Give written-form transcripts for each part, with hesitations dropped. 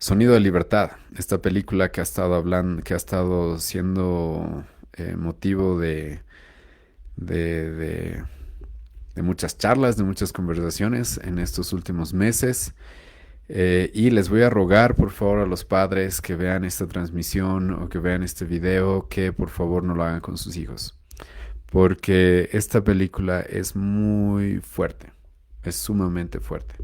Sonido de Libertad, esta película que ha estado hablando, que ha estado siendo motivo de, de- de muchas charlas, de muchas conversaciones en estos últimos meses. Y les voy a rogar, por favor, a los padres que vean esta transmisión o que vean este video, que por favor no lo hagan con sus hijos. Porque esta película es muy fuerte, es sumamente fuerte.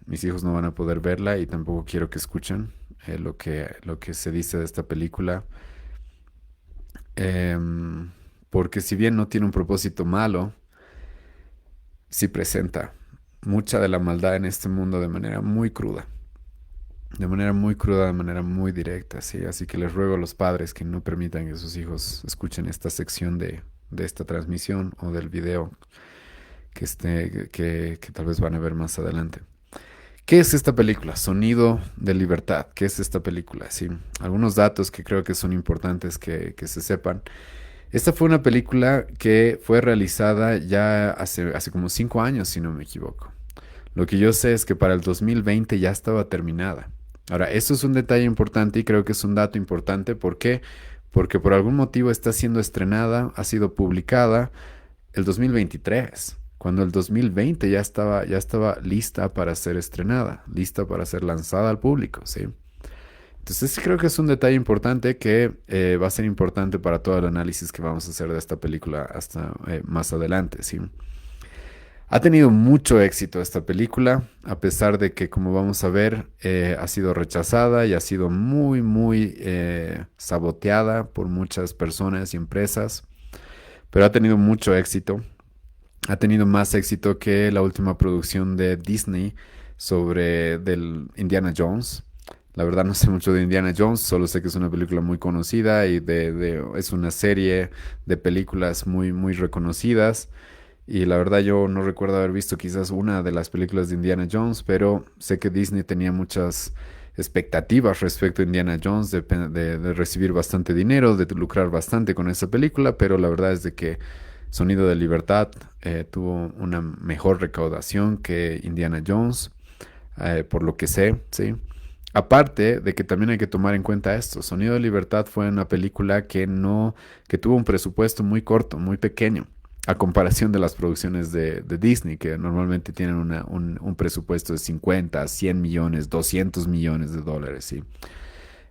Mis hijos no van a poder verla y tampoco quiero que escuchen lo que se dice de esta película. Em, Porque si bien no tiene un propósito malo, sí presenta mucha de la maldad en este mundo de manera muy cruda. De manera muy cruda, de manera muy directa, sí. Así que les ruego a los padres que no permitan que sus hijos escuchen esta sección de esta transmisión o del video que tal vez van a ver más adelante. ¿Qué es esta película? Sonido de Libertad. ¿Qué es esta película? Sí, algunos datos que creo que son importantes que se sepan. Esta fue una película que fue realizada ya hace como 5 años, si no me equivoco. Lo que yo sé es que para el 2020 ya estaba terminada. Ahora, esto es un detalle importante y creo que es un dato importante. ¿Por qué? Porque por algún motivo está siendo estrenada, ha sido publicada el 2023, cuando el 2020 ya estaba lista para ser estrenada, lista para ser lanzada al público, ¿sí? Entonces creo que es un detalle importante que va a ser importante para todo el análisis que vamos a hacer de esta película hasta más adelante, ¿sí? Ha tenido mucho éxito esta película, a pesar de que, como vamos a ver, ha sido rechazada y ha sido muy, muy saboteada por muchas personas y empresas, pero ha tenido mucho éxito. Ha tenido más éxito que la última producción de Disney sobre del Indiana Jones. La verdad no sé mucho de Indiana Jones, solo sé que es una película muy conocida y es una serie de películas muy, muy reconocidas. Y la verdad yo no recuerdo haber visto quizás una de las películas de Indiana Jones, pero sé que Disney tenía muchas expectativas respecto a Indiana Jones de recibir bastante dinero, de lucrar bastante con esa película, pero la verdad es de que Sonido de Libertad tuvo una mejor recaudación que Indiana Jones, por lo que sé, ¿sí? Aparte de que también hay que tomar en cuenta esto, Sonido de Libertad fue una película que tuvo un presupuesto muy corto, muy pequeño, a comparación de las producciones de Disney, que normalmente tienen un presupuesto de 50, 100 millones, 200 millones de dólares, ¿sí?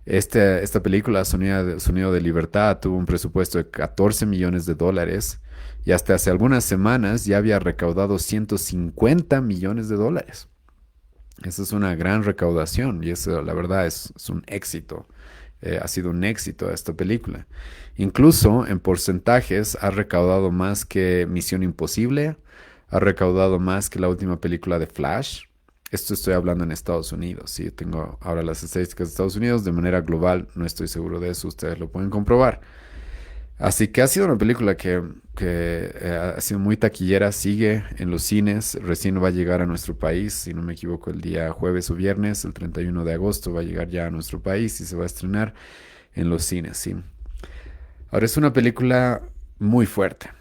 Esta película, Sonido de Libertad, tuvo un presupuesto de 14 millones de dólares y hasta hace algunas semanas ya había recaudado 150 millones de dólares. Esa es una gran recaudación y eso, la verdad, es un éxito. Ha sido un éxito esta película. Incluso en porcentajes ha recaudado más que Misión Imposible, ha recaudado más que la última película de Flash. Esto estoy hablando en Estados Unidos. Sí, tengo ahora las estadísticas de Estados Unidos. De manera global, no estoy seguro de eso. Ustedes lo pueden comprobar. Así que ha sido una película que ha sido muy taquillera, sigue en los cines, recién va a llegar a nuestro país, si no me equivoco, el día jueves o viernes, el 31 de agosto va a llegar ya a nuestro país y se va a estrenar en los cines, sí. Ahora es una película muy fuerte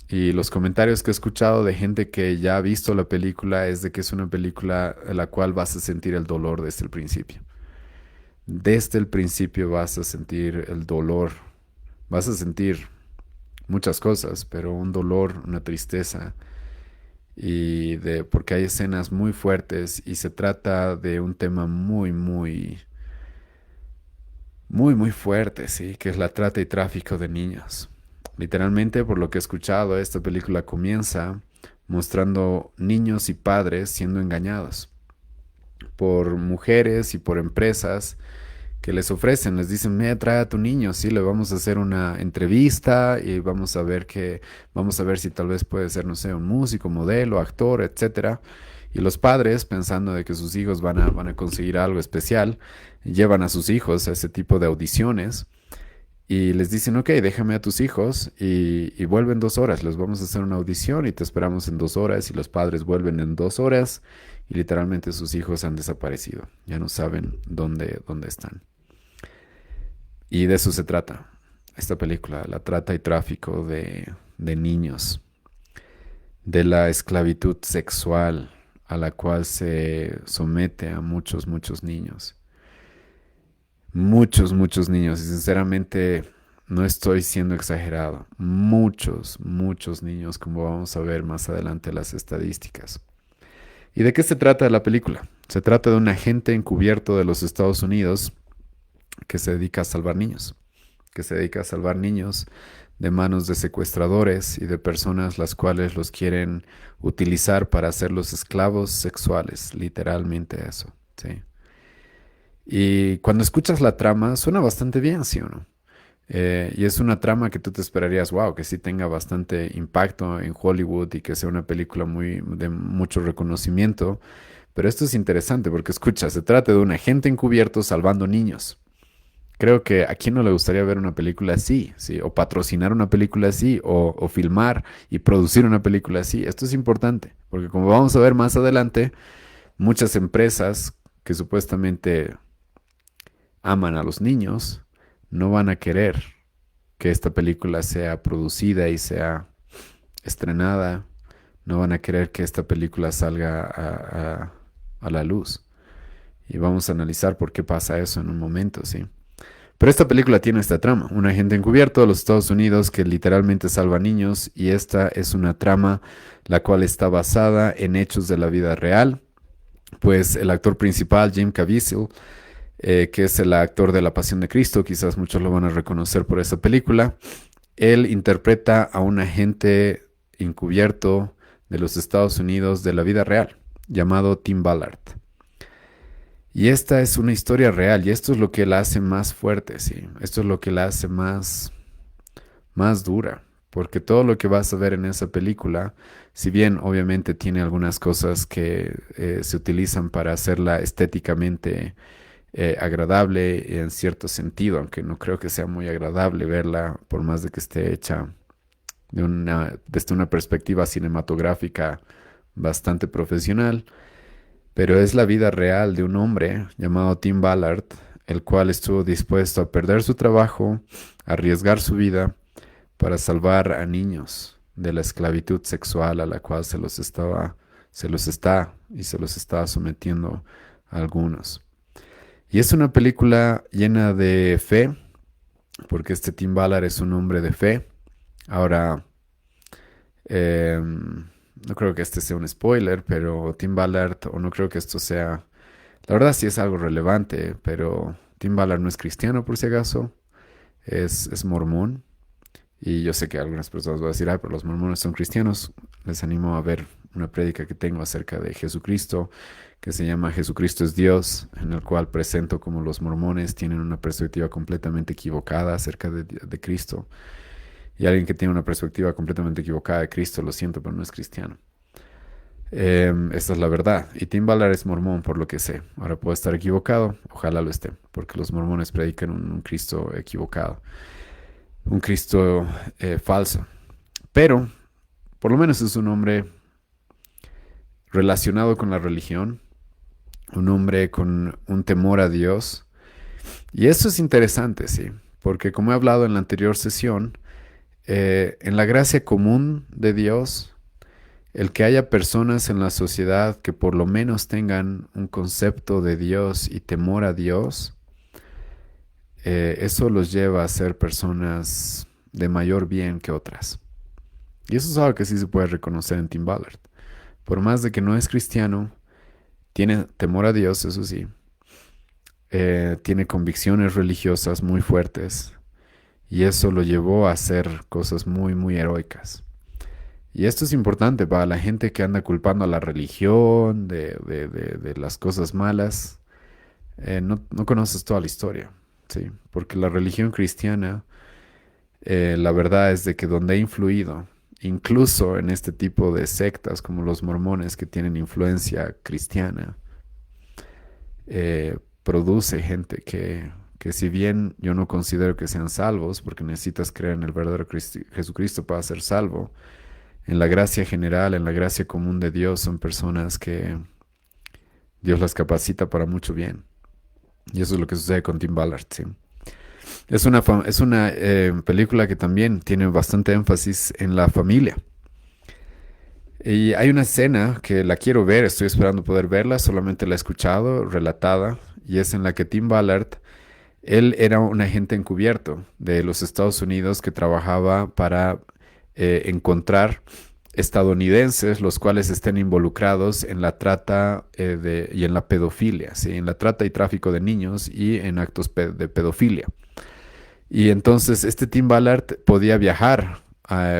y los comentarios que he escuchado de gente que ya ha visto la película es de que es una película en la cual vas a sentir el dolor desde el principio. Desde el principio vas a sentir el dolor, vas a sentir muchas cosas, pero un dolor, una tristeza, porque hay escenas muy fuertes y se trata de un tema muy, muy, muy, muy fuerte, sí, que es la trata y tráfico de niños. Literalmente, por lo que he escuchado, esta película comienza mostrando niños y padres siendo engañados por mujeres y por empresas que les ofrecen, les dicen, me trae a tu niño, sí, le vamos a hacer una entrevista y vamos a ver si tal vez puede ser, no sé, un músico, modelo, actor, etcétera. Y los padres, pensando de que sus hijos van a conseguir algo especial, llevan a sus hijos a ese tipo de audiciones y les dicen, ok, déjame a tus hijos y vuelven 2 horas, les vamos a hacer una audición y te esperamos en 2 horas y los padres vuelven en 2 horas y literalmente sus hijos han desaparecido, ya no saben dónde están. Y de eso se trata esta película, la trata y tráfico de niños, de la esclavitud sexual a la cual se somete a muchos, muchos niños. Muchos, muchos niños. Y sinceramente no estoy siendo exagerado. Muchos, muchos niños, como vamos a ver más adelante las estadísticas. ¿Y de qué se trata la película? Se trata de un agente encubierto de los Estados Unidos que se dedica a salvar niños, que se dedica a salvar niños de manos de secuestradores y de personas las cuales los quieren utilizar para hacerlos esclavos sexuales, literalmente eso, ¿sí? Y cuando escuchas la trama, suena bastante bien, ¿sí o no? Y es una trama que tú te esperarías, wow, que sí tenga bastante impacto en Hollywood y que sea una película muy de mucho reconocimiento. Pero esto es interesante porque escucha, se trata de un agente encubierto salvando niños. Creo que a quién no le gustaría ver una película así, ¿sí? O patrocinar una película así, o filmar y producir una película así. Esto es importante, porque como vamos a ver más adelante, muchas empresas que supuestamente aman a los niños no van a querer que esta película sea producida y sea estrenada. No van a querer que esta película salga a la luz. Y vamos a analizar por qué pasa eso en un momento, ¿sí? Pero esta película tiene esta trama, un agente encubierto de los Estados Unidos que literalmente salva niños y esta es una trama la cual está basada en hechos de la vida real, pues el actor principal, Jim Caviezel, que es el actor de La Pasión de Cristo, quizás muchos lo van a reconocer por esa película, él interpreta a un agente encubierto de los Estados Unidos de la vida real, llamado Tim Ballard. Y esta es una historia real y esto es lo que la hace más fuerte, sí. Esto es lo que la hace más dura, porque todo lo que vas a ver en esa película, si bien obviamente tiene algunas cosas que se utilizan para hacerla estéticamente agradable en cierto sentido, aunque no creo que sea muy agradable verla, por más de que esté hecha desde una perspectiva cinematográfica bastante profesional. Pero es la vida real de un hombre llamado Tim Ballard, el cual estuvo dispuesto a perder su trabajo, a arriesgar su vida para salvar a niños de la esclavitud sexual a la cual se los estaba sometiendo a algunos. Y es una película llena de fe, porque este Tim Ballard es un hombre de fe. Ahora, no creo que este sea un spoiler, pero Tim Ballard, o no creo que esto sea, la verdad sí es algo relevante, pero Tim Ballard no es cristiano por si acaso, es mormón. Y yo sé que algunas personas van a decir, ay, pero los mormones son cristianos. Les animo a ver una prédica que tengo acerca de Jesucristo, que se llama Jesucristo es Dios, en el cual presento cómo los mormones tienen una perspectiva completamente equivocada acerca de Cristo. Y alguien que tiene una perspectiva completamente equivocada de Cristo, lo siento, pero no es cristiano. Esta es la verdad. Y Tim Ballard es mormón, por lo que sé. Ahora puedo estar equivocado, ojalá lo esté, porque los mormones predican un Cristo equivocado, un Cristo falso. Pero, por lo menos es un hombre relacionado con la religión, un hombre con un temor a Dios. Y eso es interesante, sí, porque como he hablado en la anterior sesión, en la gracia común de Dios, el que haya personas en la sociedad que por lo menos tengan un concepto de Dios y temor a Dios, eso los lleva a ser personas de mayor bien que otras. Y eso es algo que sí se puede reconocer en Tim Ballard. Por más de que no es cristiano, tiene temor a Dios, eso sí. Tiene convicciones religiosas muy fuertes. Y eso lo llevó a hacer cosas muy, muy heroicas. Y esto es importante para la gente que anda culpando a la religión de las cosas malas. No conoces toda la historia, ¿sí? Porque la religión cristiana, la verdad es de que donde ha influido, incluso en este tipo de sectas como los mormones que tienen influencia cristiana, produce gente que si bien yo no considero que sean salvos, porque necesitas creer en el verdadero Jesucristo para ser salvo, en la gracia general, en la gracia común de Dios, son personas que Dios las capacita para mucho bien. Y eso es lo que sucede con Tim Ballard, ¿sí? Es una película que también tiene bastante énfasis en la familia. Y hay una escena que la quiero ver, estoy esperando poder verla, solamente la he escuchado, relatada, y es en la que Tim Ballard, él era un agente encubierto de los Estados Unidos que trabajaba para encontrar estadounidenses los cuales estén involucrados en la trata y en la pedofilia, ¿sí? En la trata y tráfico de niños y en actos de pedofilia. Y entonces este Tim Ballard podía viajar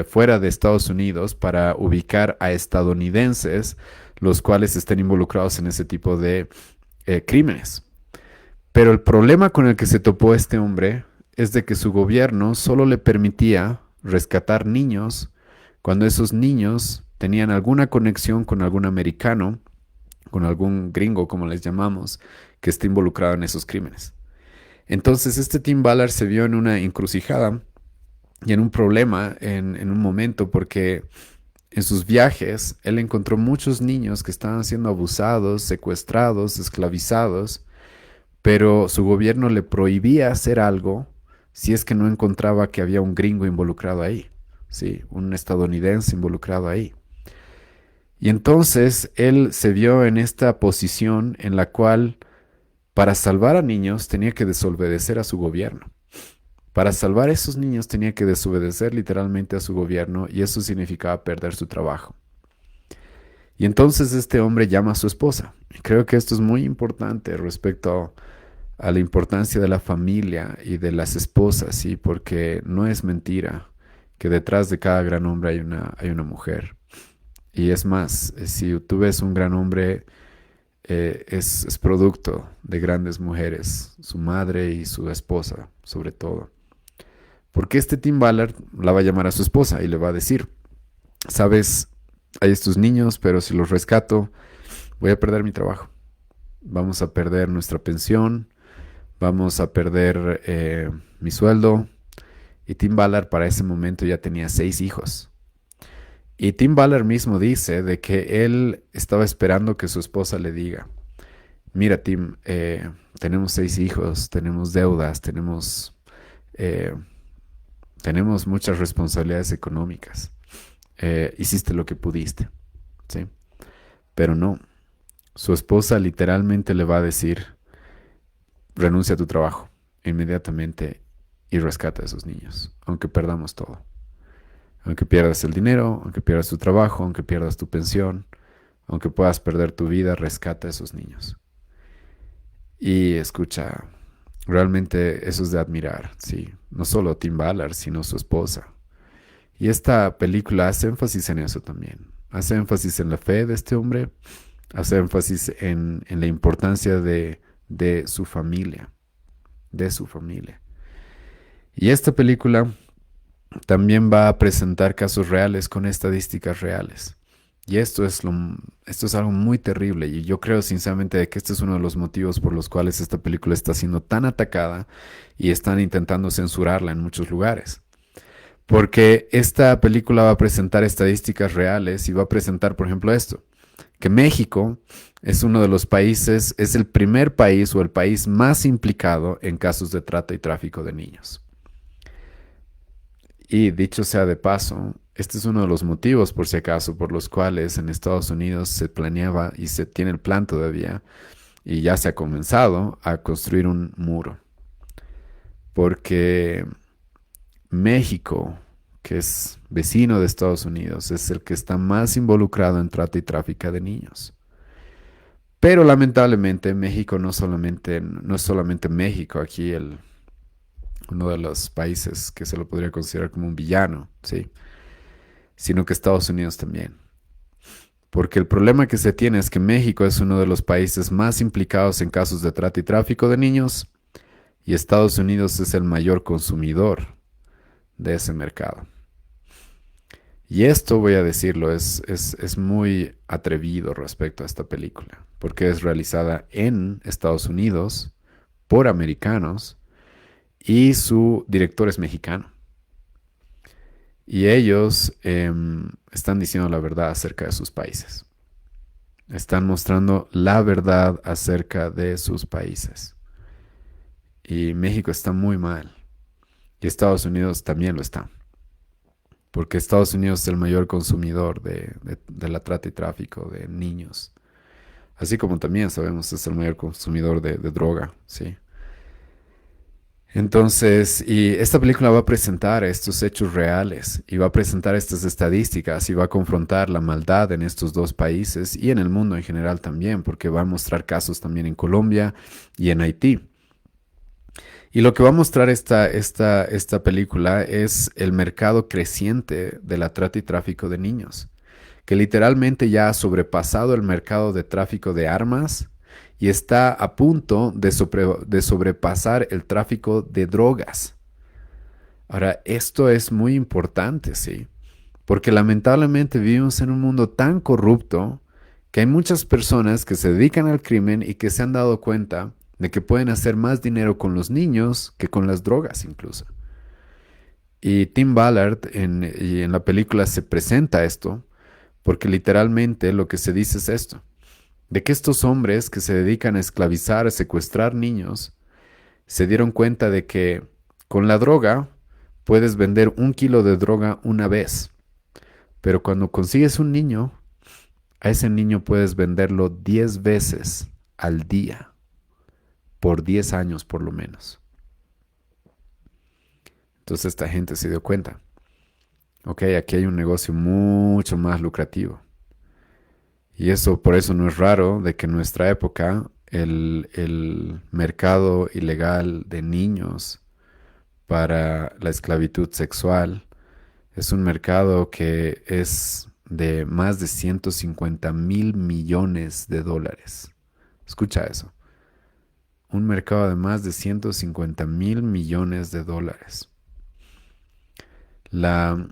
fuera de Estados Unidos para ubicar a estadounidenses los cuales estén involucrados en ese tipo de crímenes. Pero el problema con el que se topó este hombre es de que su gobierno solo le permitía rescatar niños cuando esos niños tenían alguna conexión con algún americano, con algún gringo, como les llamamos, que esté involucrado en esos crímenes. Entonces este Tim Ballard se vio en una encrucijada y en un problema en un momento porque en sus viajes él encontró muchos niños que estaban siendo abusados, secuestrados, esclavizados, pero su gobierno le prohibía hacer algo si es que no encontraba que había un gringo involucrado ahí, ¿sí? Un estadounidense involucrado ahí. Y entonces él se vio en esta posición en la cual para salvar a niños tenía que desobedecer a su gobierno. Para salvar a esos niños tenía que desobedecer literalmente a su gobierno y eso significaba perder su trabajo. Y entonces este hombre llama a su esposa. Y creo que esto es muy importante respecto a la importancia de la familia y de las esposas, ¿sí? Porque no es mentira que detrás de cada gran hombre hay una mujer. Y es más, si tú ves un gran hombre, es producto de grandes mujeres, su madre y su esposa, sobre todo. Porque este Tim Ballard la va a llamar a su esposa y le va a decir, sabes, hay estos niños, pero si los rescato, voy a perder mi trabajo. Vamos a perder nuestra pensión, vamos a perder mi sueldo. Y Tim Ballard para ese momento ya tenía 6 hijos. Y Tim Ballard mismo dice de que él estaba esperando que su esposa le diga, mira Tim, tenemos 6 hijos, tenemos deudas, eh, tenemos muchas responsabilidades económicas. Hiciste lo que pudiste, ¿sí? Pero no, su esposa literalmente le va a decir, renuncia a tu trabajo inmediatamente y rescata a esos niños, aunque perdamos todo. Aunque pierdas el dinero, aunque pierdas tu trabajo, aunque pierdas tu pensión, aunque puedas perder tu vida, rescata a esos niños. Y escucha, realmente eso es de admirar, sí. No solo Tim Ballard, sino su esposa. Y esta película hace énfasis en eso también. Hace énfasis en la fe de este hombre, hace énfasis en la importancia de su familia, de su familia. Y esta película también va a presentar casos reales con estadísticas reales. Y esto es algo muy terrible y yo creo sinceramente de que este es uno de los motivos por los cuales esta película está siendo tan atacada y están intentando censurarla en muchos lugares. Porque esta película va a presentar estadísticas reales y va a presentar, por ejemplo, esto, que México es uno de los países, es el primer país o el país más implicado en casos de trata y tráfico de niños. Y dicho sea de paso, este es uno de los motivos, por si acaso, por los cuales en Estados Unidos se planeaba y se tiene el plan todavía, y ya se ha comenzado a construir un muro. Porque México, que es vecino de Estados Unidos, es el que está más involucrado en trata y tráfico de niños. Pero lamentablemente México no es solamente México aquí uno de los países que se lo podría considerar como un villano, ¿sí? Sino que Estados Unidos también. Porque el problema que se tiene es que México es uno de los países más implicados en casos de trata y tráfico de niños y Estados Unidos es el mayor consumidor de ese mercado. Y esto, voy a decirlo, es muy atrevido respecto a esta película, porque es realizada en Estados Unidos por americanos y su director es mexicano. Y ellos están diciendo la verdad acerca de sus países. Están mostrando la verdad acerca de sus países. Y México está muy mal. Y Estados Unidos también lo está. porque Estados Unidos es el mayor consumidor de la trata y tráfico de niños. Así como también sabemos es el mayor consumidor de droga, ¿sí? Entonces, y esta película va a presentar estos hechos reales y va a presentar estas estadísticas y va a confrontar la maldad en estos dos países y en el mundo en general también, porque va a mostrar casos también en Colombia y en Haití. Y lo que va a mostrar esta película es el mercado creciente de la trata y tráfico de niños, que literalmente ya ha sobrepasado el mercado de tráfico de armas y está a punto de sobrepasar el tráfico de drogas. Ahora, esto es muy importante, ¿sí? Porque lamentablemente vivimos en un mundo tan corrupto que hay muchas personas que se dedican al crimen y que se han dado cuenta de que pueden hacer más dinero con los niños que con las drogas incluso. Y Tim Ballard y en la película se presenta esto, porque literalmente lo que se dice es esto, de que estos hombres que se dedican a esclavizar, a secuestrar niños, se dieron cuenta de que con la droga puedes vender 1 kilo de droga una vez, pero cuando consigues un niño, a ese niño puedes venderlo 10 veces al día, por 10 años por lo menos. Entonces esta gente se dio cuenta, ok, aquí hay un negocio mucho más lucrativo. Y eso, por eso no es raro de que en nuestra época el mercado ilegal de niños para la esclavitud sexual es un mercado que es de más de 150.000 millones de dólares. Escucha eso. Un mercado de más de 150.000 millones de dólares. La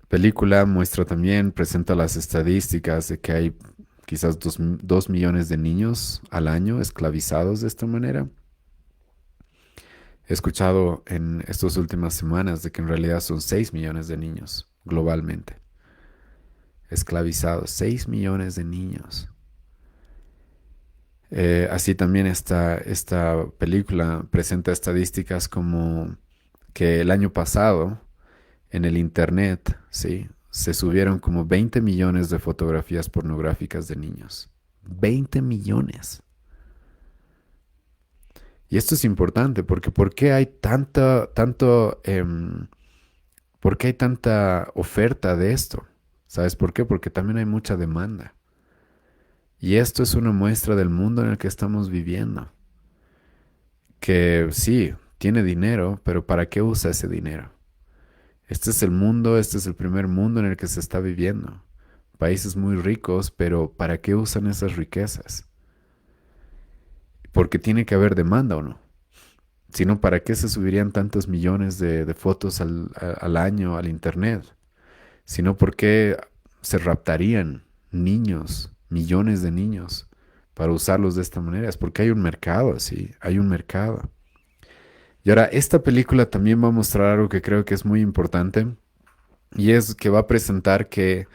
película muestra también, presenta las estadísticas de que hay quizás 2 millones de niños al año esclavizados de esta manera. He escuchado en estas últimas semanas de que en realidad son 6 millones de niños globalmente esclavizados. 6 millones de niños. Así también esta película presenta estadísticas como que el año pasado en el internet, ¿sí? Se subieron como 20 millones de fotografías pornográficas de niños. 20 millones. Y esto es importante porque ¿por qué hay por qué hay tanta oferta de esto? ¿Sabes por qué? Porque también hay mucha demanda. Y esto es una muestra del mundo en el que estamos viviendo. Que sí, tiene dinero, pero ¿para qué usa ese dinero? Este es el mundo, este es el primer mundo en el que se está viviendo. Países muy ricos, pero ¿para qué usan esas riquezas? Porque tiene que haber demanda o no. Si no, ¿para qué se subirían tantos millones de fotos al año al internet? Si no, ¿por qué se raptarían niños, millones de niños, para usarlos de esta manera? Es porque hay un mercado, sí, hay un mercado. Y ahora, esta película también va a mostrar algo que creo que es muy importante, y es que va a presentar que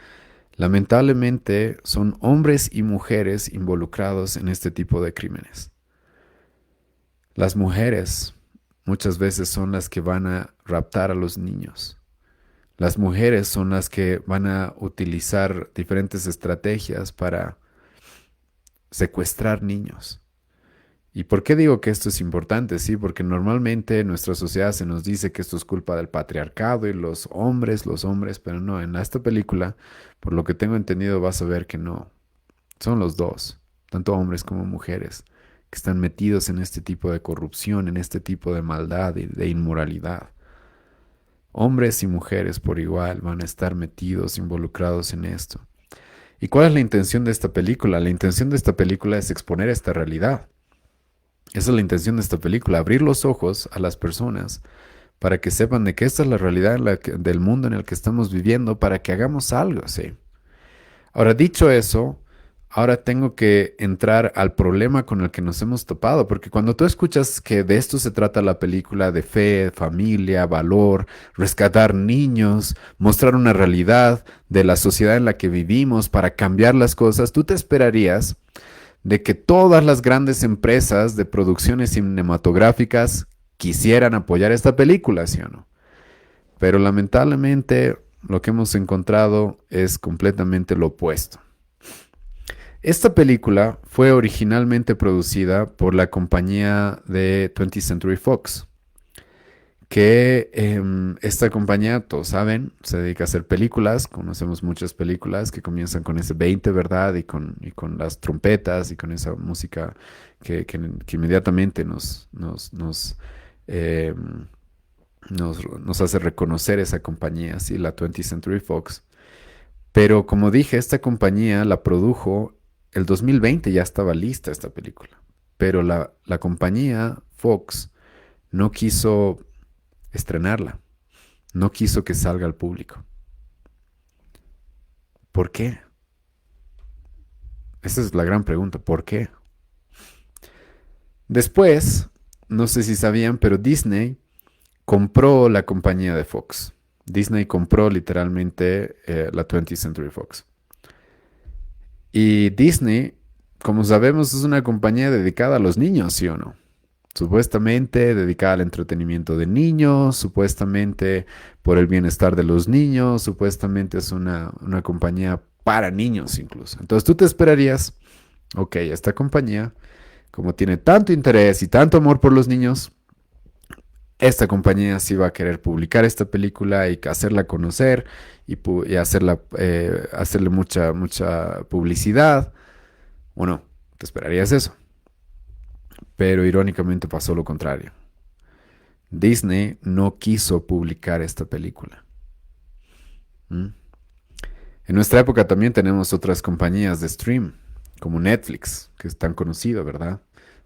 lamentablemente son hombres y mujeres involucrados en este tipo de crímenes. Las mujeres muchas veces son las que van a raptar a los niños. Las mujeres son las que van a utilizar diferentes estrategias para secuestrar niños. ¿Y por qué digo que esto es importante? Sí, porque normalmente en nuestra sociedad se nos dice que esto es culpa del patriarcado y los hombres, pero no, en esta película, por lo que tengo entendido, vas a ver que no. Son los dos, tanto hombres como mujeres, que están metidos en este tipo de corrupción, en este tipo de maldad y de inmoralidad. Hombres y mujeres por igual van a estar metidos, involucrados en esto. ¿Y cuál es la intención de esta película? La intención de esta película es exponer esta realidad. Esa es la intención de esta película, abrir los ojos a las personas para que sepan de que esta es la realidad del mundo en el que estamos viviendo, para que hagamos algo, ¿sí? Ahora, dicho eso, ahora tengo que entrar al problema con el que nos hemos topado, porque cuando tú escuchas que de esto se trata la película, de fe, familia, valor, rescatar niños, mostrar una realidad de la sociedad en la que vivimos para cambiar las cosas, tú te esperarías de que todas las grandes empresas de producciones cinematográficas quisieran apoyar esta película, ¿sí o no? Pero lamentablemente lo que hemos encontrado es completamente lo opuesto. Esta película fue originalmente producida por la compañía de 20th Century Fox, que esta compañía, todos saben, se dedica a hacer películas. Conocemos muchas películas que comienzan con ese 20, ¿verdad? Y con las trompetas y con esa música que inmediatamente eh, nos hace reconocer esa compañía, ¿sí? La 20th Century Fox. Pero como dije, esta compañía la produjo el 2020, ya estaba lista esta película. Pero la compañía Fox no quiso estrenarla, no quiso que salga al público. ¿Por qué? Esa es la gran pregunta, ¿por qué? Después, no sé si sabían, pero Disney compró la compañía de Fox. Disney compró literalmente la 20th Century Fox. Y Disney, como sabemos, es una compañía dedicada a los niños, ¿sí o no? Supuestamente dedicada al entretenimiento de niños, supuestamente por el bienestar de los niños, supuestamente es una compañía para niños incluso. Entonces tú te esperarías, ok, esta compañía, como tiene tanto interés y tanto amor por los niños, esta compañía sí va a querer publicar esta película y hacerla conocer y hacerle mucha publicidad. ¿O no? ¿Te esperarías eso? Pero irónicamente pasó lo contrario. Disney no quiso publicar esta película. ¿Mm? En nuestra época también tenemos otras compañías de stream, como Netflix, que es tan conocido, ¿verdad?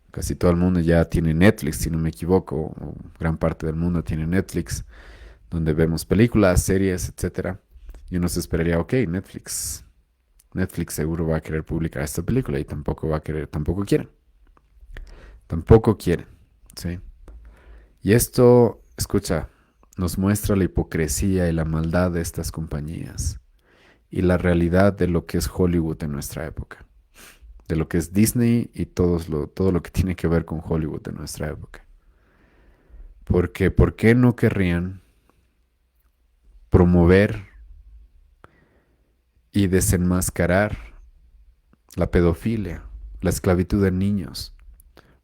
Casi todo el mundo ya tiene Netflix, si no me equivoco, o gran parte del mundo tiene Netflix, donde vemos películas, series, etcétera. Y uno se esperaría, ok, Netflix seguro va a querer publicar esta película y tampoco quieren, ¿sí? Y esto, escucha, nos muestra la hipocresía y la maldad de estas compañías y la realidad de lo que es Hollywood en nuestra época, de lo que es Disney y todo lo que tiene que ver con Hollywood en nuestra época. Porque, ¿por qué no querrían promover y desenmascarar la pedofilia, la esclavitud de niños?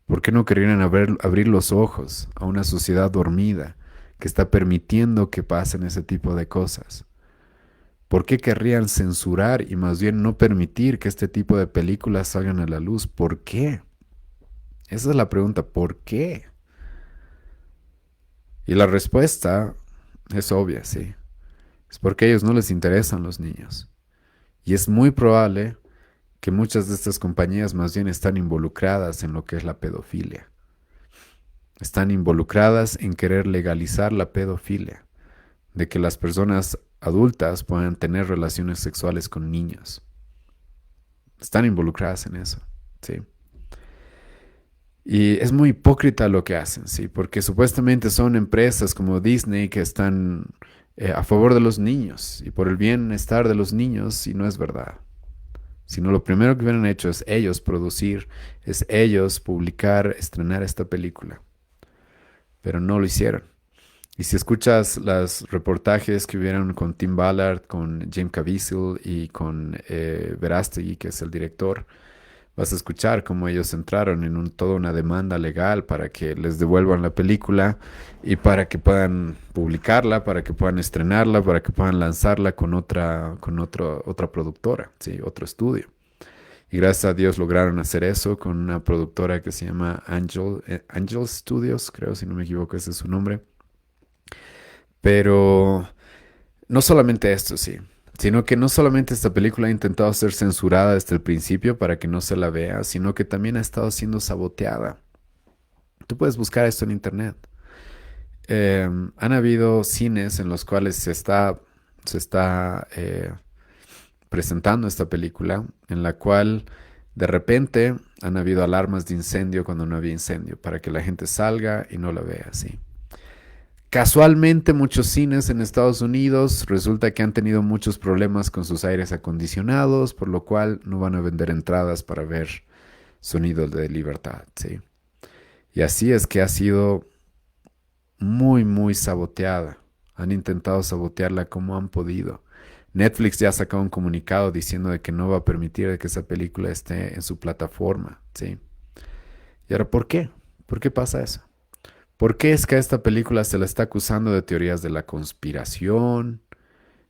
¿Por qué no querrían abrir los ojos a una sociedad dormida que está permitiendo que pasen ese tipo de cosas? ¿Por qué querrían censurar y más bien no permitir que este tipo de películas salgan a la luz? ¿Por qué? Esa es la pregunta, ¿por qué? Y la respuesta es obvia, sí. Es porque a ellos no les interesan los niños. Y es muy probable que muchas de estas compañías más bien están involucradas en lo que es la pedofilia. Están involucradas en querer legalizar la pedofilia, de que las personas adultas puedan tener relaciones sexuales con niños. Están involucradas en eso, ¿sí? Y es muy hipócrita lo que hacen, ¿sí? Porque supuestamente son empresas como Disney que están a favor de los niños y por el bienestar de los niños, y no es verdad. Sino lo primero que hubieran hecho es ellos producir, es ellos publicar, estrenar esta película. Pero no lo hicieron. Y si escuchas los reportajes que hubieron con Tim Ballard, con James Caviezel y con Verástegui, que es el director, vas a escuchar cómo ellos entraron en toda una demanda legal para que les devuelvan la película y para que puedan publicarla, para que puedan estrenarla, para que puedan lanzarla con otra productora, ¿sí? Otro estudio. Y gracias a Dios lograron hacer eso con una productora que se llama Angel Studios, creo, si no me equivoco, ese es su nombre. Pero no solamente esto, sí, sino que no solamente esta película ha intentado ser censurada desde el principio para que no se la vea, sino que también ha estado siendo saboteada. Tú puedes buscar esto en internet. Han habido cines en los cuales se está presentando esta película, en la cual de repente han habido alarmas de incendio cuando no había incendio, para que la gente salga y no la vea así. Casualmente, muchos cines en Estados Unidos resulta que han tenido muchos problemas con sus aires acondicionados, por lo cual no van a vender entradas para ver Sonidos de Libertad, ¿sí? Y así es que ha sido muy, muy saboteada Han intentado sabotearla como han podido. Netflix ya ha sacado un comunicado diciendo de que no va a permitir de que esa película esté en su plataforma, ¿sí? ¿Y ahora por qué? ¿Por qué pasa eso? ¿Por qué es que a esta película se la está acusando de teorías de la conspiración?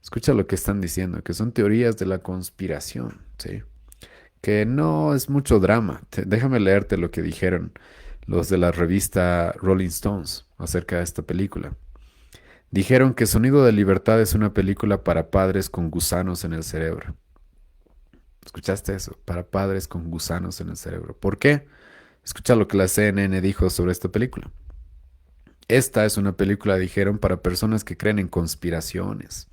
Escucha lo que están diciendo, que son teorías de la conspiración, ¿sí? Que no es mucho drama. Déjame leerte lo que dijeron los de la revista Rolling Stones acerca de esta película. Dijeron que Sonido de Libertad es una película para padres con gusanos en el cerebro. ¿Escuchaste eso? Para padres con gusanos en el cerebro. ¿Por qué? Escucha lo que la CNN dijo sobre esta película. Esta es una película, dijeron, para personas que creen en conspiraciones.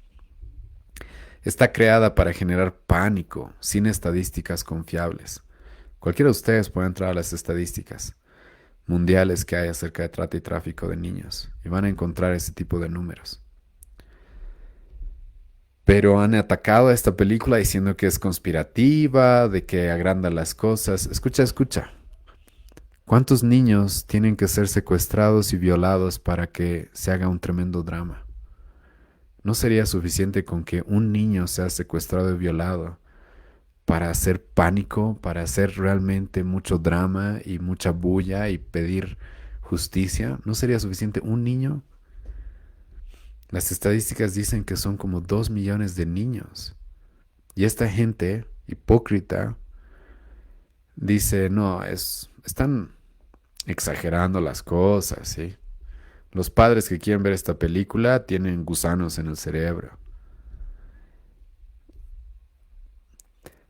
Está creada para generar pánico, sin estadísticas confiables. Cualquiera de ustedes puede entrar a las estadísticas mundiales que hay acerca de trata y tráfico de niños y van a encontrar ese tipo de números. Pero han atacado a esta película diciendo que es conspirativa, de que agranda las cosas. Escucha, escucha. ¿Cuántos niños tienen que ser secuestrados y violados para que se haga un tremendo drama? ¿No sería suficiente con que un niño sea secuestrado y violado para hacer pánico, para hacer realmente mucho drama y mucha bulla y pedir justicia? ¿No sería suficiente un niño? Las estadísticas dicen que son como 2 millones de niños. Y esta gente hipócrita dice, no, están exagerando las cosas, ¿sí? Los padres que quieren ver esta película tienen gusanos en el cerebro.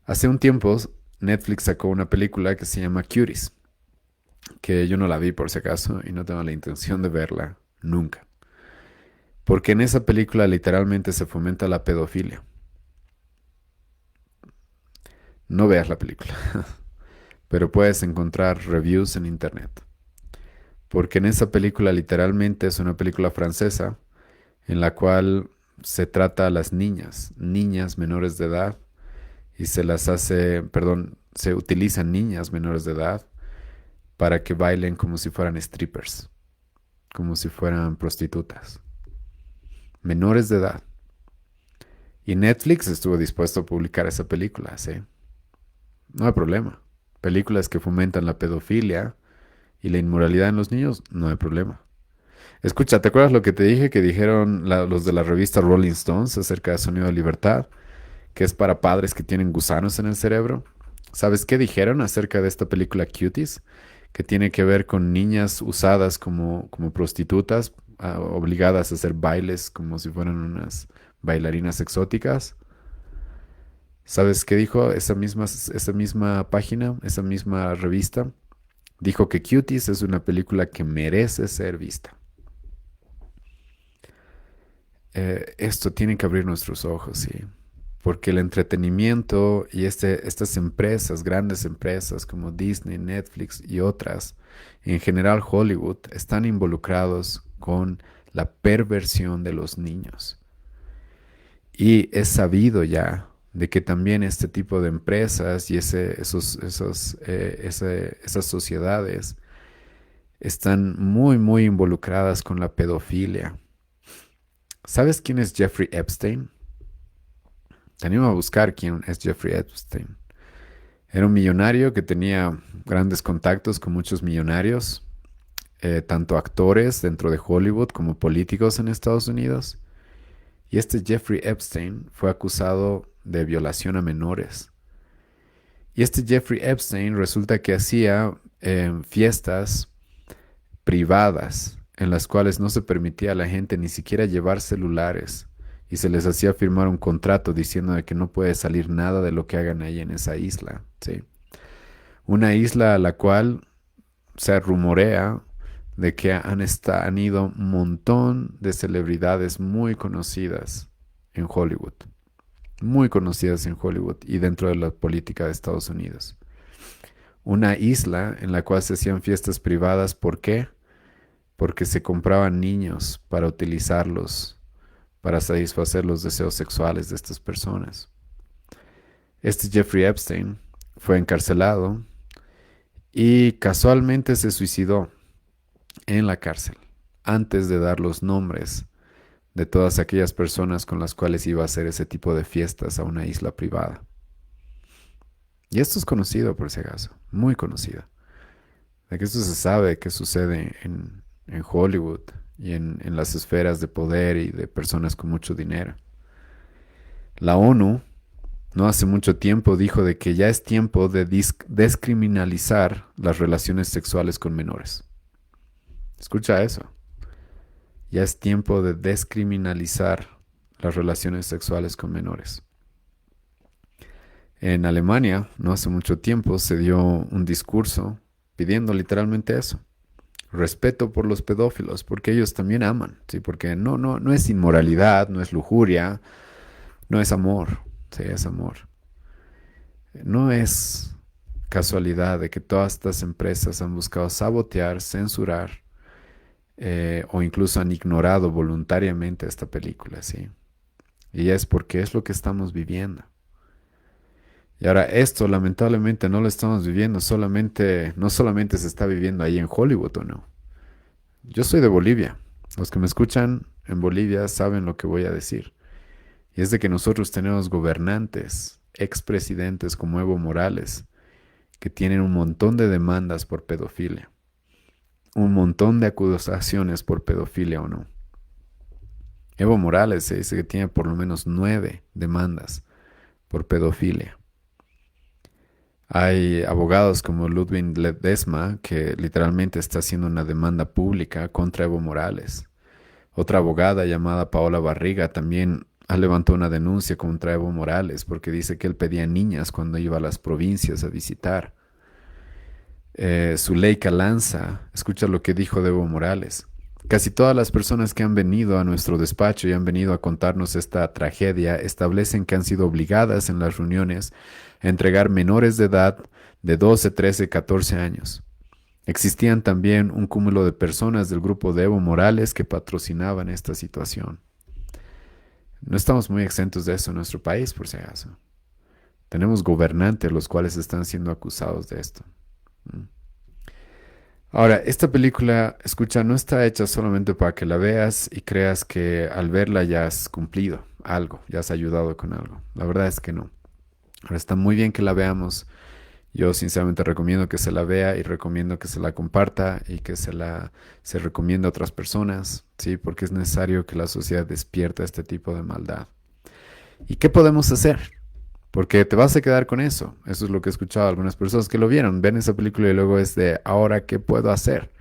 Hace un tiempo, Netflix sacó una película que se llama Cuties, que yo no la vi por si acaso y no tengo la intención de verla nunca. Porque en esa película literalmente se fomenta la pedofilia. No veas la película, pero puedes encontrar reviews en internet. Porque en esa película literalmente es una película francesa en la cual se trata a las niñas, niñas menores de edad, y se las hace, perdón, se utilizan niñas menores de edad para que bailen como si fueran strippers, como si fueran prostitutas, menores de edad. Y Netflix estuvo dispuesto a publicar esa película, ¿sí? No hay problema. Películas que fomentan la pedofilia y la inmoralidad en los niños, no hay problema. Escucha, ¿te acuerdas lo que te dije que dijeron los de la revista Rolling Stones acerca de Sonido de Libertad? Que es para padres que tienen gusanos en el cerebro. ¿Sabes qué dijeron acerca de esta película Cuties? Que tiene que ver con niñas usadas como prostitutas, obligadas a hacer bailes como si fueran unas bailarinas exóticas. ¿Sabes qué dijo esa misma página, esa misma revista? Dijo que Cuties es una película que merece ser vista. Esto tiene que abrir nuestros ojos, sí. Porque el entretenimiento y estas empresas, grandes empresas como Disney, Netflix y otras, en general Hollywood, están involucrados con la perversión de los niños. Y es sabido ya de que también este tipo de empresas y esas sociedades están muy, muy involucradas con la pedofilia. ¿Sabes quién es Jeffrey Epstein? Te animo a buscar quién es Jeffrey Epstein. Era un millonario que tenía grandes contactos con muchos millonarios, tanto actores dentro de Hollywood como políticos en Estados Unidos. Y este Jeffrey Epstein fue acusado de violación a menores. Y este Jeffrey Epstein resulta que hacía fiestas privadas en las cuales no se permitía a la gente ni siquiera llevar celulares y se les hacía firmar un contrato diciendo de que no puede salir nada de lo que hagan ahí en esa isla, ¿sí? Una isla a la cual se rumorea de que han ido un montón de celebridades muy conocidas en Hollywood, muy conocidas en Hollywood y dentro de la política de Estados Unidos. Una isla en la cual se hacían fiestas privadas, ¿por qué? Porque se compraban niños para utilizarlos para satisfacer los deseos sexuales de estas personas. Este Jeffrey Epstein fue encarcelado y casualmente se suicidó en la cárcel antes de dar los nombres de todas aquellas personas con las cuales iba a hacer ese tipo de fiestas a una isla privada. Y esto es conocido, por si acaso, muy conocido. De que esto se sabe que sucede en Hollywood y en las esferas de poder y de personas con mucho dinero. La ONU no hace mucho tiempo dijo de que ya es tiempo de descriminalizar las relaciones sexuales con menores. Escucha eso. Ya es tiempo de descriminalizar las relaciones sexuales con menores. En Alemania, no hace mucho tiempo, se dio un discurso pidiendo literalmente eso. Respeto por los pedófilos, porque ellos también aman, ¿sí? Porque no es inmoralidad, no es lujuria, no es amor, sí, es amor. No es casualidad de que todas estas empresas han buscado sabotear, censurar, o incluso han ignorado voluntariamente esta película, ¿sí? Y es porque es lo que estamos viviendo. Y ahora esto lamentablemente no lo estamos viviendo no solamente se está viviendo ahí en Hollywood o no. Yo soy de Bolivia. Los que me escuchan en Bolivia saben lo que voy a decir. Y es de que nosotros tenemos gobernantes, expresidentes como Evo Morales, que tienen un montón de demandas por pedofilia. Un montón de acusaciones por pedofilia o no. Evo Morales se dice que tiene por lo menos 9 demandas por pedofilia. Hay abogados como Ludwig Ledesma que literalmente está haciendo una demanda pública contra Evo Morales. Otra abogada llamada Paola Barriga también ha levantado una denuncia contra Evo Morales porque dice que él pedía niñas cuando iba a las provincias a visitar. Zuleika Lanza, escucha lo que dijo de Evo Morales. Casi todas las personas que han venido a nuestro despacho y han venido a contarnos esta tragedia establecen que han sido obligadas en las reuniones a entregar menores de edad de 12, 13, 14 años. Existían también un cúmulo de personas del grupo de Evo Morales que patrocinaban esta situación. No estamos muy exentos de eso en nuestro país, por si acaso. Tenemos gobernantes los cuales están siendo acusados de esto. Ahora, esta película, escucha, no está hecha solamente para que la veas y creas que al verla ya has cumplido algo, ya has ayudado con algo. La verdad es que no. Ahora está muy bien que la veamos. Yo sinceramente recomiendo que se la vea y recomiendo que se la comparta y que se recomiende a otras personas, ¿sí? Porque es necesario que la sociedad despierta este tipo de maldad. ¿Y qué podemos hacer? Porque te vas a quedar con eso. Eso es lo que he escuchado a algunas personas que lo vieron. Ven esa película y luego es de, ¿ahora qué puedo hacer?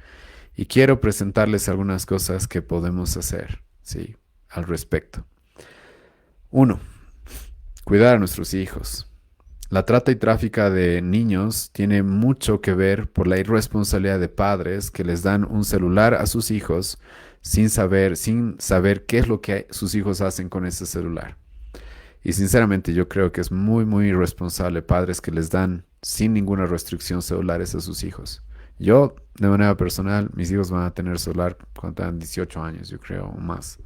Y quiero presentarles algunas cosas que podemos hacer, ¿sí? Al respecto. 1. Cuidar a nuestros hijos. La trata y tráfico de niños tiene mucho que ver por la irresponsabilidad de padres que les dan un celular a sus hijos sin saber qué es lo que sus hijos hacen con ese celular. Y sinceramente yo creo que es muy, muy irresponsable padres que les dan sin ninguna restricción celulares a sus hijos. Yo, de manera personal, mis hijos van a tener celular cuando tengan 18 años, yo creo, o más.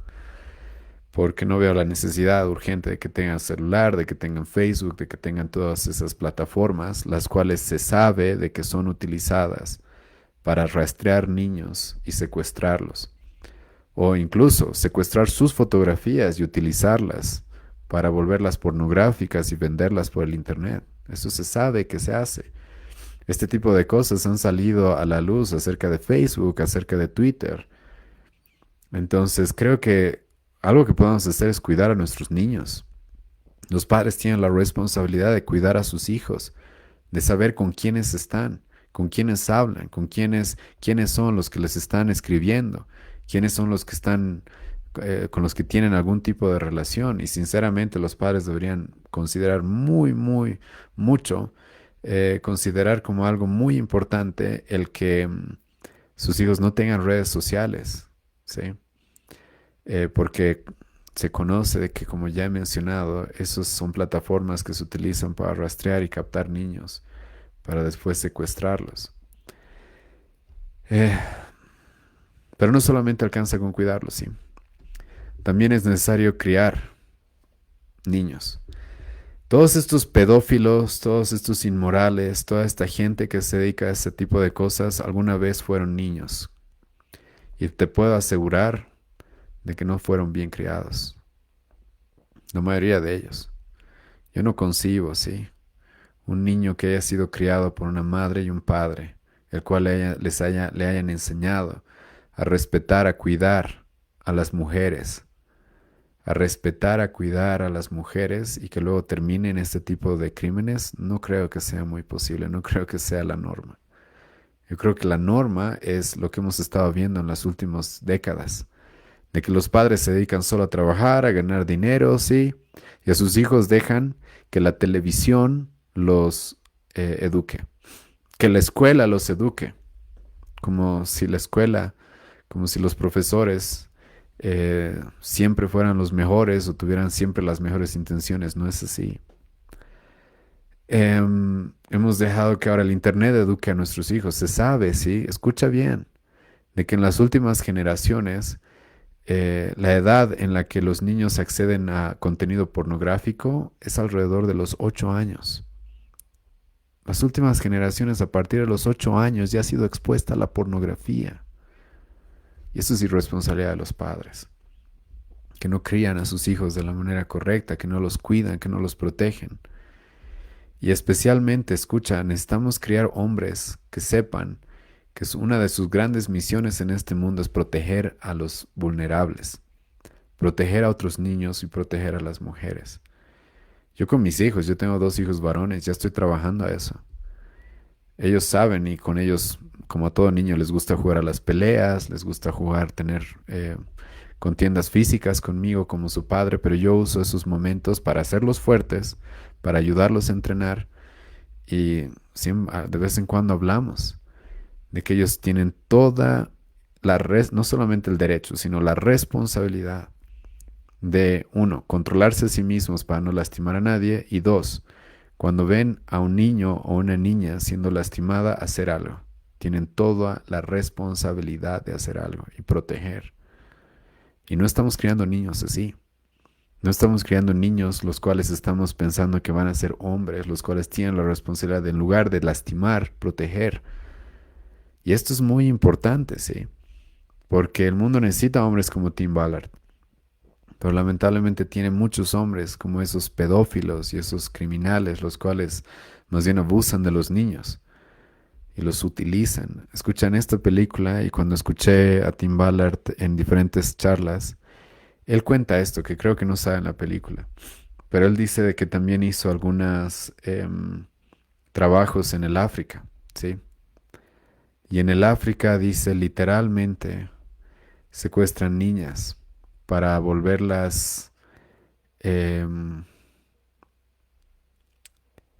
Porque no veo la necesidad urgente de que tengan celular, de que tengan Facebook, de que tengan todas esas plataformas, las cuales se sabe de que son utilizadas para rastrear niños y secuestrarlos. O incluso secuestrar sus fotografías y utilizarlas para volverlas pornográficas y venderlas por el internet. Eso se sabe que se hace. Este tipo de cosas han salido a la luz acerca de Facebook, acerca de Twitter. Entonces creo que algo que podemos hacer es cuidar a nuestros niños. Los padres tienen la responsabilidad de cuidar a sus hijos, de saber con quiénes están, con quiénes hablan, quiénes son los que les están escribiendo, quiénes son los que están con los que tienen algún tipo de relación. Y sinceramente los padres deberían considerar mucho, considerar como algo muy importante el que sus hijos no tengan redes sociales, ¿sí? Porque se conoce de que, como ya he mencionado, esas son plataformas que se utilizan para rastrear y captar niños, para después secuestrarlos. Pero no solamente alcanza con cuidarlos, sí. También es necesario criar niños. Todos estos pedófilos, todos estos inmorales, toda esta gente que se dedica a este tipo de cosas, alguna vez fueron niños. Y te puedo asegurar de que no fueron bien criados. La mayoría de ellos. Yo no concibo, sí, un niño que haya sido criado por una madre y un padre, el cual le hayan enseñado a respetar, a cuidar a las mujeres, a respetar, a cuidar a las mujeres y que luego terminen este tipo de crímenes, no creo que sea muy posible, no creo que sea la norma. Yo creo que la norma es lo que hemos estado viendo en las últimas décadas, de que los padres se dedican solo a trabajar, a ganar dinero, sí, y a sus hijos dejan que la televisión los eduque, que la escuela los eduque, como si la escuela, como si los profesores siempre fueran los mejores o tuvieran siempre las mejores intenciones. No es así. Hemos dejado que ahora el Internet eduque a nuestros hijos. Se sabe, sí, escucha bien, de que en las últimas generaciones la edad en la que los niños acceden a contenido pornográfico es alrededor de los 8 años. Las últimas generaciones a partir de los 8 años ya ha sido expuesta a la pornografía. Y eso es irresponsabilidad de los padres, que no crían a sus hijos de la manera correcta, que no los cuidan, que no los protegen. Y especialmente, escucha, necesitamos criar hombres que sepan que es una de sus grandes misiones en este mundo es proteger a los vulnerables, proteger a otros niños y proteger a las mujeres. Yo con mis hijos, yo tengo 2 hijos varones, ya estoy trabajando a eso. Ellos saben y con ellos, como a todo niño, les gusta jugar a las peleas, les gusta jugar, tener contiendas físicas conmigo como su padre, pero yo uso esos momentos para hacerlos fuertes, para ayudarlos a entrenar y de vez en cuando hablamos de que ellos tienen toda no solamente el derecho, sino la responsabilidad de, uno, controlarse a sí mismos para no lastimar a nadie, y dos, cuando ven a un niño o una niña siendo lastimada, hacer algo. Tienen toda la responsabilidad de hacer algo y proteger. Y no estamos criando niños así. No estamos criando niños los cuales estamos pensando que van a ser hombres, los cuales tienen la responsabilidad de, en lugar de lastimar, proteger. Y esto es muy importante, ¿sí? Porque el mundo necesita hombres como Tim Ballard. Pero lamentablemente tiene muchos hombres como esos pedófilos y esos criminales, los cuales más bien abusan de los niños y los utilizan. Escuchan esta película y cuando escuché a Tim Ballard en diferentes charlas, él cuenta esto, que creo que no sabe en la película. Pero él dice de que también hizo algunos trabajos en el África, ¿sí? Y en el África dice literalmente secuestran niñas para volverlas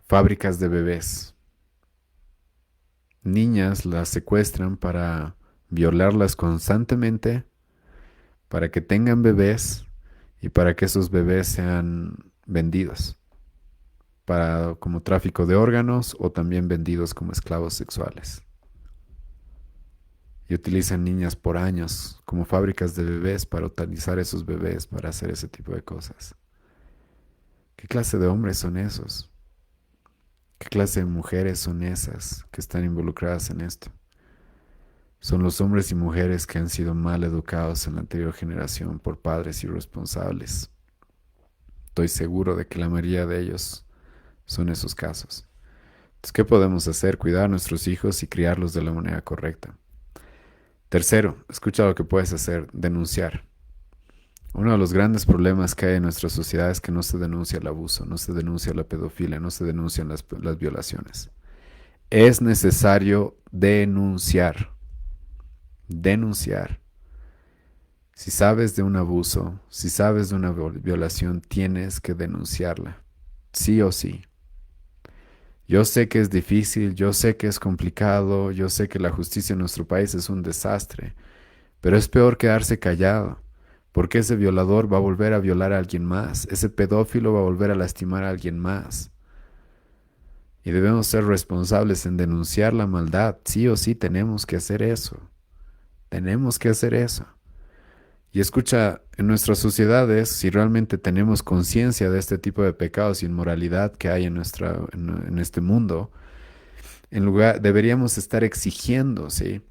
fábricas de bebés. Niñas las secuestran para violarlas constantemente, para que tengan bebés y para que esos bebés sean vendidos para como tráfico de órganos o también vendidos como esclavos sexuales. Y utilizan niñas por años como fábricas de bebés para utilizar esos bebés para hacer ese tipo de cosas. ¿Qué clase de hombres son esos? ¿Qué clase de mujeres son esas que están involucradas en esto? Son los hombres y mujeres que han sido mal educados en la anterior generación por padres irresponsables. Estoy seguro de que la mayoría de ellos son esos casos. Entonces, ¿qué podemos hacer? Cuidar a nuestros hijos y criarlos de la manera correcta. Tercero, escucha lo que puedes hacer, denunciar. Uno de los grandes problemas que hay en nuestra sociedad es que no se denuncia el abuso, no se denuncia la pedofilia, no se denuncian las violaciones. Es necesario denunciar. Denunciar. Si sabes de un abuso, si sabes de una violación, tienes que denunciarla. Sí o sí. Yo sé que es difícil, yo sé que es complicado, yo sé que la justicia en nuestro país es un desastre, pero es peor quedarse callado, porque ese violador va a volver a violar a alguien más, ese pedófilo va a volver a lastimar a alguien más. Y debemos ser responsables en denunciar la maldad, sí o sí tenemos que hacer eso, tenemos que hacer eso. Y escucha, en nuestras sociedades, si realmente tenemos conciencia de este tipo de pecados y inmoralidad que hay en este mundo, deberíamos estar exigiendo, ¿sí?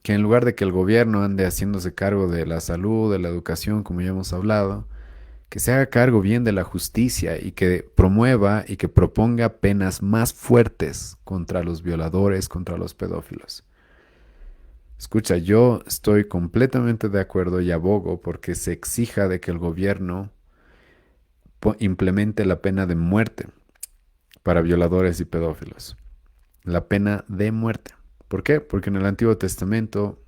que en lugar de que el gobierno ande haciéndose cargo de la salud, de la educación, como ya hemos hablado, que se haga cargo bien de la justicia y que promueva y que proponga penas más fuertes contra los violadores, contra los pedófilos. Escucha, yo estoy completamente de acuerdo y abogo porque se exija de que el gobierno implemente la pena de muerte para violadores y pedófilos. La pena de muerte. ¿Por qué? Porque en el Antiguo Testamento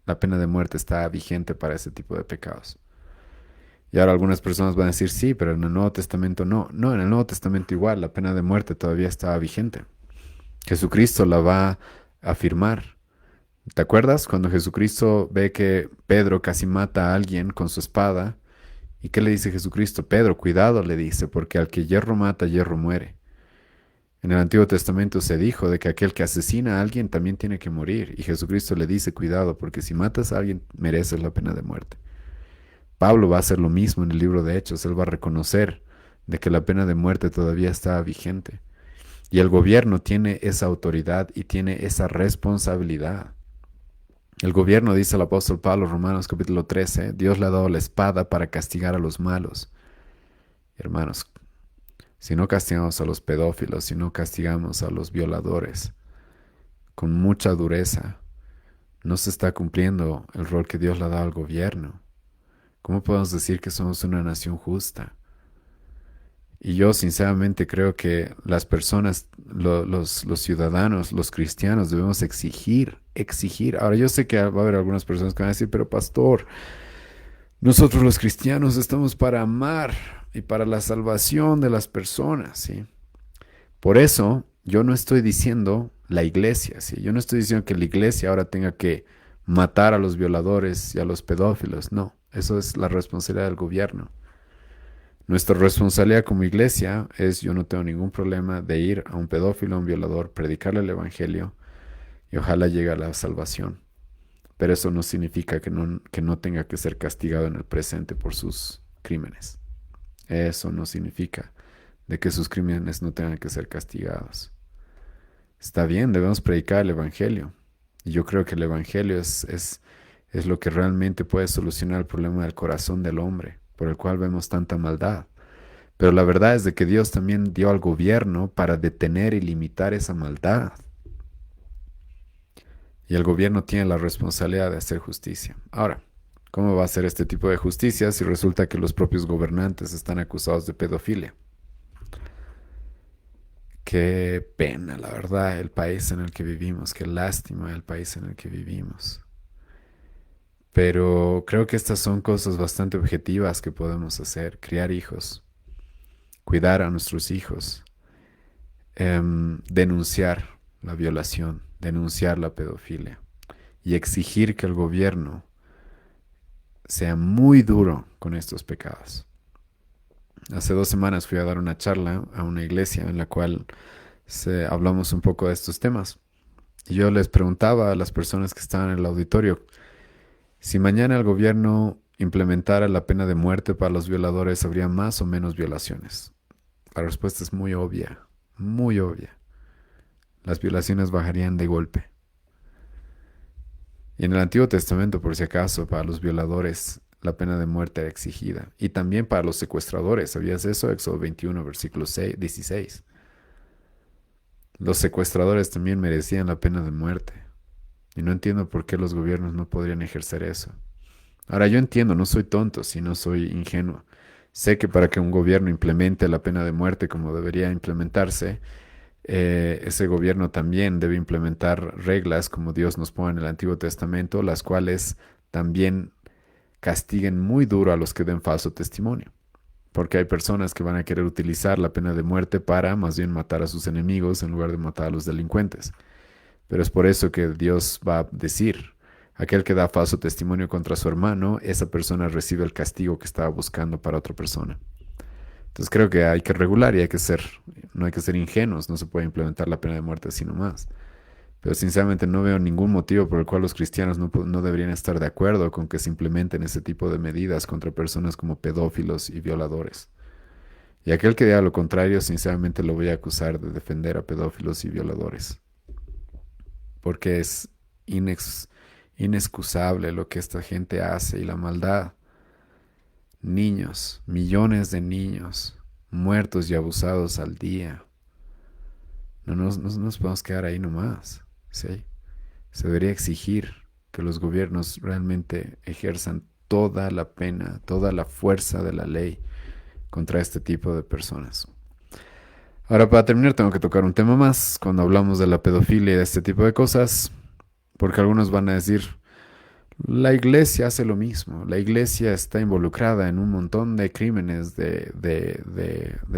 la pena de muerte está vigente para ese tipo de pecados. Y ahora algunas personas van a decir, sí, pero en el Nuevo Testamento no. No, en el Nuevo Testamento igual, la pena de muerte todavía estaba vigente. Jesucristo la va a afirmar. ¿Te acuerdas cuando Jesucristo ve que Pedro casi mata a alguien con su espada? ¿Y qué le dice Jesucristo? Pedro, cuidado, le dice, porque al que hierro mata, hierro muere. En el Antiguo Testamento se dijo de que aquel que asesina a alguien también tiene que morir. Y Jesucristo le dice, cuidado, porque si matas a alguien, mereces la pena de muerte. Pablo va a hacer lo mismo en el libro de Hechos. Él va a reconocer de que la pena de muerte todavía está vigente. Y el gobierno tiene esa autoridad y tiene esa responsabilidad. El gobierno, dice el apóstol Pablo, Romanos capítulo 13, Dios le ha dado la espada para castigar a los malos. Hermanos, si no castigamos a los pedófilos, si no castigamos a los violadores con mucha dureza, no se está cumpliendo el rol que Dios le ha dado al gobierno. ¿Cómo podemos decir que somos una nación justa? Y yo sinceramente creo que las personas, los ciudadanos, los cristianos debemos exigir. Ahora yo sé que va a haber algunas personas que van a decir, pero pastor, nosotros los cristianos estamos para amar y para la salvación de las personas, ¿sí? Por eso yo no estoy diciendo la iglesia, ¿sí? Yo no estoy diciendo que la iglesia ahora tenga que matar a los violadores y a los pedófilos, no, eso es la responsabilidad del gobierno. Nuestra responsabilidad como iglesia es, yo no tengo ningún problema de ir a un pedófilo, a un violador, predicarle el evangelio y ojalá llegue a la salvación. Pero eso no significa que no tenga que ser castigado en el presente por sus crímenes. Eso no significa de que sus crímenes no tengan que ser castigados. Está bien, debemos predicar el evangelio. Y yo creo que el evangelio es lo que realmente puede solucionar el problema del corazón del hombre, por el cual vemos tanta maldad. Pero la verdad es de que Dios también dio al gobierno para detener y limitar esa maldad. Y el gobierno tiene la responsabilidad de hacer justicia. Ahora, ¿cómo va a ser este tipo de justicia si resulta que los propios gobernantes están acusados de pedofilia? Qué pena, la verdad, el país en el que vivimos, qué lástima el país en el que vivimos. Pero creo que estas son cosas bastante objetivas que podemos hacer. Criar hijos, cuidar a nuestros hijos, denunciar la violación, denunciar la pedofilia y exigir que el gobierno sea muy duro con estos pecados. Hace 2 semanas fui a dar una charla a una iglesia en la cual hablamos un poco de estos temas. Y yo les preguntaba a las personas que estaban en el auditorio, si mañana el gobierno implementara la pena de muerte para los violadores, ¿habría más o menos violaciones? La respuesta es muy obvia, muy obvia. Las violaciones bajarían de golpe. Y en el Antiguo Testamento, por si acaso, para los violadores la pena de muerte era exigida. Y también para los secuestradores. ¿Sabías eso? Éxodo 21, versículo 16. Los secuestradores también merecían la pena de muerte. Y no entiendo por qué los gobiernos no podrían ejercer eso. Ahora, yo entiendo, no soy tonto, si no soy ingenuo. Sé que para que un gobierno implemente la pena de muerte como debería implementarse, ese gobierno también debe implementar reglas como Dios nos pone en el Antiguo Testamento, las cuales también castiguen muy duro a los que den falso testimonio. Porque hay personas que van a querer utilizar la pena de muerte para más bien matar a sus enemigos en lugar de matar a los delincuentes. Pero es por eso que Dios va a decir, aquel que da falso testimonio contra su hermano, esa persona recibe el castigo que estaba buscando para otra persona. Entonces creo que hay que regular y no hay que ser ingenuos, no se puede implementar la pena de muerte así nomás. Pero sinceramente no veo ningún motivo por el cual los cristianos no deberían estar de acuerdo con que se implementen ese tipo de medidas contra personas como pedófilos y violadores. Y aquel que diga lo contrario, sinceramente lo voy a acusar de defender a pedófilos y violadores. Porque es inexcusable lo que esta gente hace y la maldad. Niños, millones de niños muertos y abusados al día. No nos podemos quedar ahí nomás, ¿sí? Se debería exigir que los gobiernos realmente ejerzan toda la pena, toda la fuerza de la ley contra este tipo de personas. Ahora, para terminar, tengo que tocar un tema más cuando hablamos de la pedofilia y de este tipo de cosas, porque algunos van a decir, la iglesia hace lo mismo, la iglesia está involucrada en un montón de crímenes de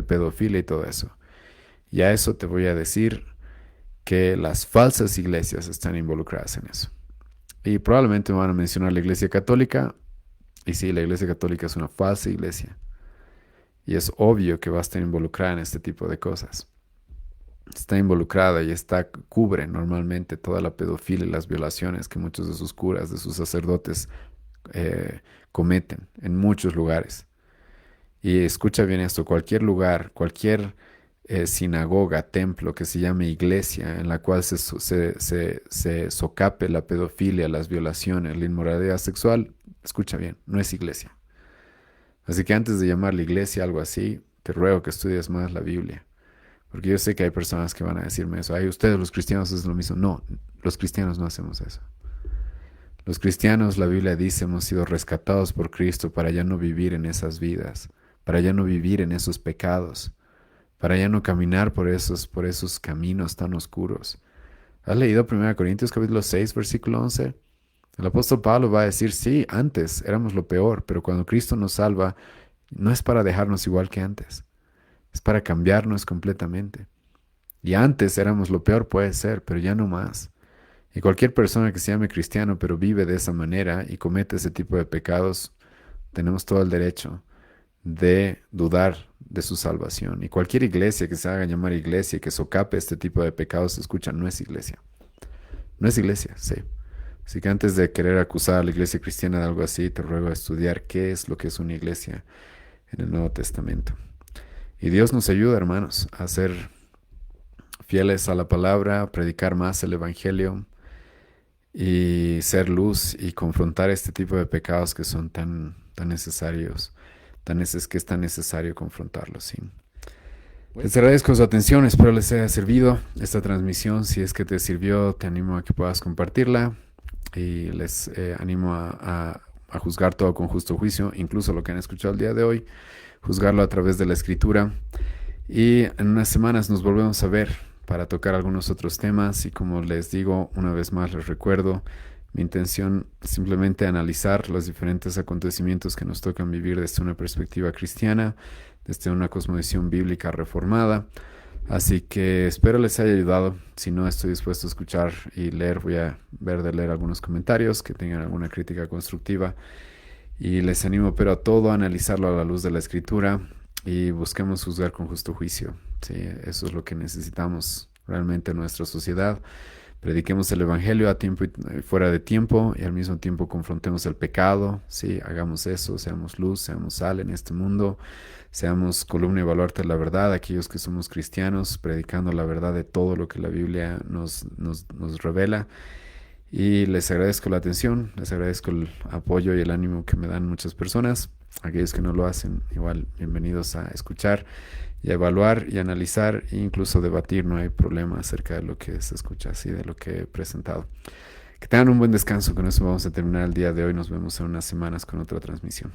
pedofilia y todo eso. Y a eso te voy a decir que las falsas iglesias están involucradas en eso. Y probablemente me van a mencionar la iglesia católica, y sí, la iglesia católica es una falsa iglesia. Y es obvio que va a estar involucrada en este tipo de cosas. Está involucrada y cubre normalmente toda la pedofilia y las violaciones que muchos de sus curas, de sus sacerdotes cometen en muchos lugares. Y escucha bien esto, cualquier lugar, cualquier sinagoga, templo que se llame iglesia, en la cual se socape la pedofilia, las violaciones, la inmoralidad sexual, escucha bien, no es iglesia. Así que antes de llamarle iglesia algo así, te ruego que estudies más la Biblia. Porque yo sé que hay personas que van a decirme eso. Ay, ustedes los cristianos hacen lo mismo. No, los cristianos no hacemos eso. Los cristianos, la Biblia dice, hemos sido rescatados por Cristo para ya no vivir en esas vidas, para ya no vivir en esos pecados, para ya no caminar por esos caminos tan oscuros. ¿Has leído 1 Corintios capítulo 6, versículo 11? El apóstol Pablo va a decir, sí, antes éramos lo peor, pero cuando Cristo nos salva, no es para dejarnos igual que antes, es para cambiarnos completamente. Y antes éramos lo peor, puede ser, pero ya no más. Y cualquier persona que se llame cristiano, pero vive de esa manera y comete ese tipo de pecados, tenemos todo el derecho de dudar de su salvación. Y cualquier iglesia que se haga llamar iglesia y que socape este tipo de pecados, escucha, no es iglesia. No es iglesia, sí. Así que antes de querer acusar a la iglesia cristiana de algo así, te ruego a estudiar qué es lo que es una iglesia en el Nuevo Testamento. Y Dios nos ayuda, hermanos, a ser fieles a la palabra, a predicar más el Evangelio y ser luz y confrontar este tipo de pecados que son tan necesarios, que es tan necesario confrontarlos, ¿sí? Les agradezco su atención, espero les haya servido esta transmisión. Si es que te sirvió, te animo a que puedas compartirla y les animo a juzgar todo con justo juicio, incluso lo que han escuchado el día de hoy, juzgarlo a través de la Escritura. Y en unas semanas nos volvemos a ver para tocar algunos otros temas y como les digo, una vez más les recuerdo, mi intención es simplemente analizar los diferentes acontecimientos que nos tocan vivir desde una perspectiva cristiana, desde una cosmovisión bíblica reformada. Así que espero les haya ayudado. Si no, estoy dispuesto a escuchar y leer. Voy a ver de leer algunos comentarios que tengan alguna crítica constructiva. Y les animo, pero a todo, a analizarlo a la luz de la Escritura y busquemos juzgar con justo juicio. Sí, eso es lo que necesitamos realmente en nuestra sociedad. Prediquemos el Evangelio a tiempo y fuera de tiempo y al mismo tiempo confrontemos el pecado. Sí, hagamos eso, seamos luz, seamos sal en este mundo, seamos columna y baluarte de la verdad, aquellos que somos cristianos, predicando la verdad de todo lo que la Biblia nos revela. Y les agradezco la atención, les agradezco el apoyo y el ánimo que me dan muchas personas. Aquellos que no lo hacen, igual, bienvenidos a escuchar y a evaluar y analizar e incluso debatir. No hay problema acerca de lo que se escucha, así de lo que he presentado. Que tengan un buen descanso. Con eso vamos a terminar el día de hoy. Nos vemos en unas semanas con otra transmisión.